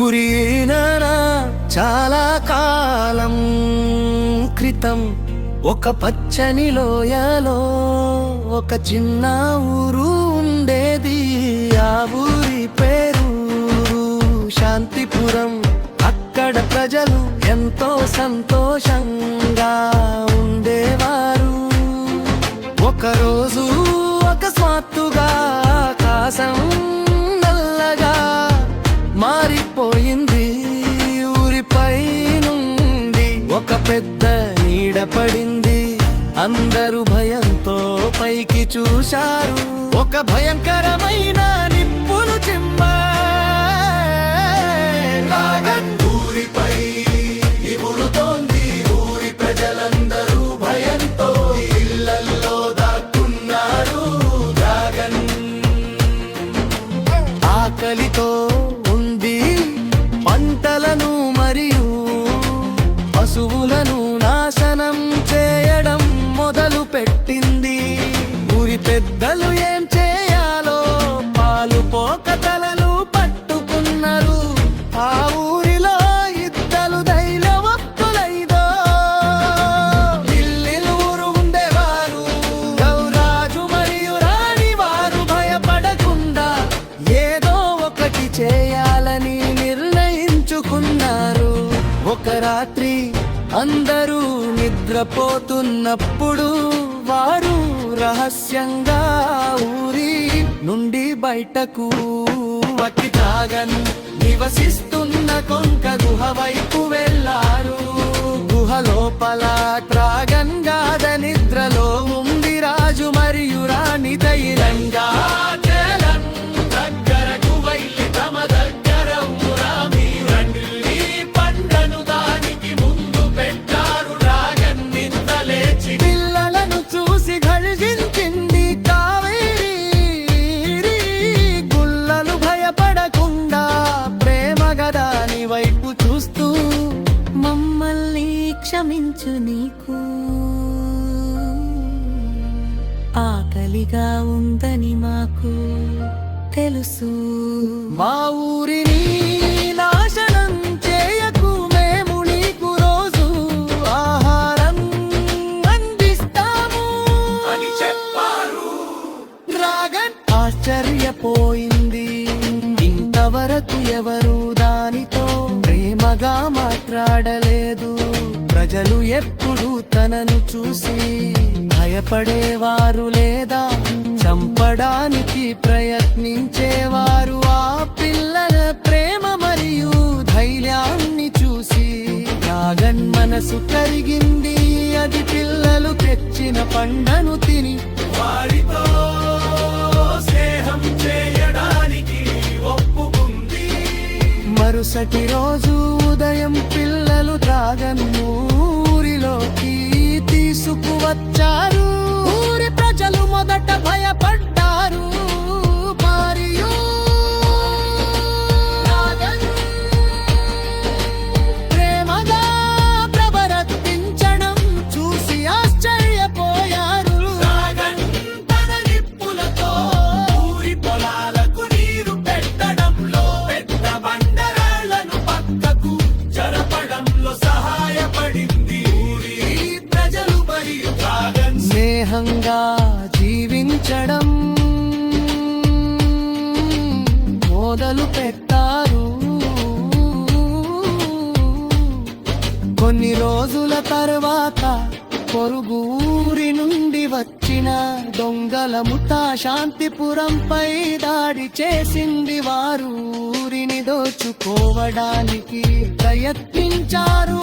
ఊరినా చాలా కాలం క్రితం ఒక పచ్చని లోయలో ఒక చిన్న ఊరు ఉండేది. ఆ ఊరి పేరు శాంతిపురం. అక్కడ ప్రజలు ఎంతో సంతోషంగా ఉండేవారు. ఒకరోజు అకస్మాత్తుగా ఆకాశం నల్లగా మారిపోయింది. ఊరిపై నుండి ఒక పెద్ద నీడ పడింది. అందరూ భయంతో పైకి చూశారు. ఒక భయంకరమైన నిప్పులు ఊరిపై ఇగురుతోంది. ఊరి ప్రజలందరూ భయంతో ఇళ్లల్లో దాక్కున్నారు. డ్రాగన్ ఆకలితో ఉంది. పంటలను మరియు పశువులను నాశనం చేయడం మొదలు పెట్టింది. ఊరి పెద్దలు ఏం చేయాలో పాలు పోక తలలు పట్టుకున్నారు. ఆ ఊరిలో ఇద్దరు ధైర్యవంతులైదో ఇల్లిలువురు ఉండేవారు. గౌరాజు మరియు రాణి. వారు భయపడకుండా ఏదో ఒకటి చేయాలని నిర్ణయించుకున్నారు. ఒక రాత్రి అందరూ నిద్రపోతున్నప్పుడు వారు రహస్యంగా ఊరి నుండి బయటకు వచ్చి డ్రాగన్ నివసిస్తున్న కొంక గుహ వైపు వెళ్ళారు. గుహ లోపల డ్రాగన్ గాఢ నిద్రలో ఉంది. రాజు మరియు రాణి ధైర్యంగా దగ్గరకు వెళ్ళి తమ దగ్గర పండ్లను దానికి ముందు పెట్టారు. డ్రాగన్ నిద్ర లేచి పిల్లలను చూసి గర్జించింది. కావేరి గుల్లలు భయపడకుండా ప్రేమగా దాని వైపు చూస్తూ, మమ్మల్ని క్షమించు, నీకు ఆకలిగా ఉందని మాకు తెలుసు. మా ఊరిని నాశనం చేయకు, మేము నీకు రోజు ఆహారం అందిస్తాము అని చెప్పారు. డ్రాగన్ ఆశ్చర్యపోయింది. ఇంతవరకు ఎవరు దానితో ప్రేమగా మాట్లాడలేదు. ప్రజలు ఎప్పుడు తనను చూసి భయపడేవారు లేదా చంపడానికి ప్రయత్నించేవారు. ఆ పిల్లల ప్రేమ మరియు ధైర్యాన్ని చూసి డ్రాగన్ మనసు కరిగింది. అది పిల్లలు తెచ్చిన పండ్లను తిని వారితో స్నేహం చేయడానికి ఒప్పుకుంది. మరుసటి రోజు ఉదయం పిల్లలు డ్రాగన్ ఊరిలోకి తీసుకువచ్చారు. ఊరి ప్రజలు మొదట భయపడ్డారు. మరియు డ్రాగన్ ప్రేమగా ప్రవర్తించడం చూసి ఆశ్చర్యపోయారు. డ్రాగన్ తన నిప్పులతో ఊరి పొలాలకు నీరు పెట్టడంలో, పెద్ద బండరాళ్లను పక్కకు జరపడంలో సహాయపడింది. ఊరి ప్రజలు మరియు డ్రాగన్ స్నేహంగా జీవించడం మొదలు పెట్టారు. కొన్ని రోజుల తర్వాత పొరుగు ఊరి నుండి వచ్చిన దొంగల ముఠా శాంతిపురంపై దాడి చేసింది. వారు ఊరిని దోచుకోవడానికి ప్రయత్నించారు.